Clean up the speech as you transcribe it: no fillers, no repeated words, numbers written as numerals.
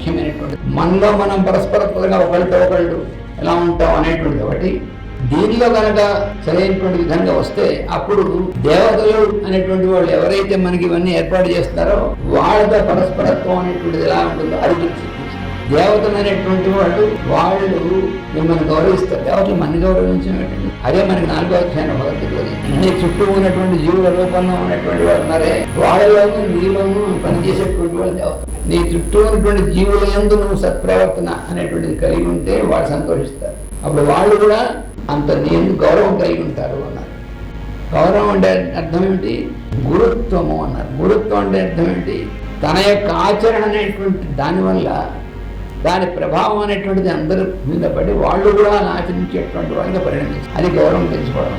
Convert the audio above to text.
ముఖ్యమైనటువంటి. మనలో మనం పరస్పరంగా ఒకళ్ళతో ఒకళ్ళు ఎలా ఉంటాం అనేటువంటిది ఒకటి. దీనిలో కనుక సరైనటువంటి విధంగా వస్తే అప్పుడు దేవతలు అనేటువంటి వాళ్ళు ఎవరైతే మనకి ఇవన్నీ ఏర్పాటు చేస్తారో వాళ్ళతో పరస్పరత్వం అనేటువంటిది ఎలా ఉంటుందో అది మనకి దేవతలు అనేటువంటి వాళ్ళు మిమ్మల్ని గౌరవిస్తారు. దేవతలు మనని గౌరవించడం అదే మనకి 4వ అధ్యాయం భగవద్గీతలోని నీ చుట్టూ ఉన్నటువంటి జీవుల రూపంలో ఉన్నటువంటి వాళ్ళు ఉన్నారే వాళ్ళలోనూ నీలోనూ పనిచేసేటువంటి వాళ్ళు దేవతలు. నీ చుట్టూ ఉన్నటువంటి జీవుల యందు నువ్వు సత్ప్రవర్తన అనేటువంటిది కలిగి ఉంటే వాళ్ళు సంతోషిస్తారు. అప్పుడు వాళ్ళు కూడా అంత నేను గౌరవం కలిగి ఉంటారు అన్నారు. గౌరవం అంటే అర్థం ఏమిటి? గురుత్వము అన్నారు. గురుత్వం అంటే అర్థం ఏమిటి? తన యొక్క ఆచరణ అనేటువంటి దానివల్ల దాని ప్రభావం అనేటువంటిది అందరి మీద పడి వాళ్ళు కూడా ఆచరించేటువంటి వాళ్ళగా పరిణమించారు. అది గౌరవం పెంచుకోవడం.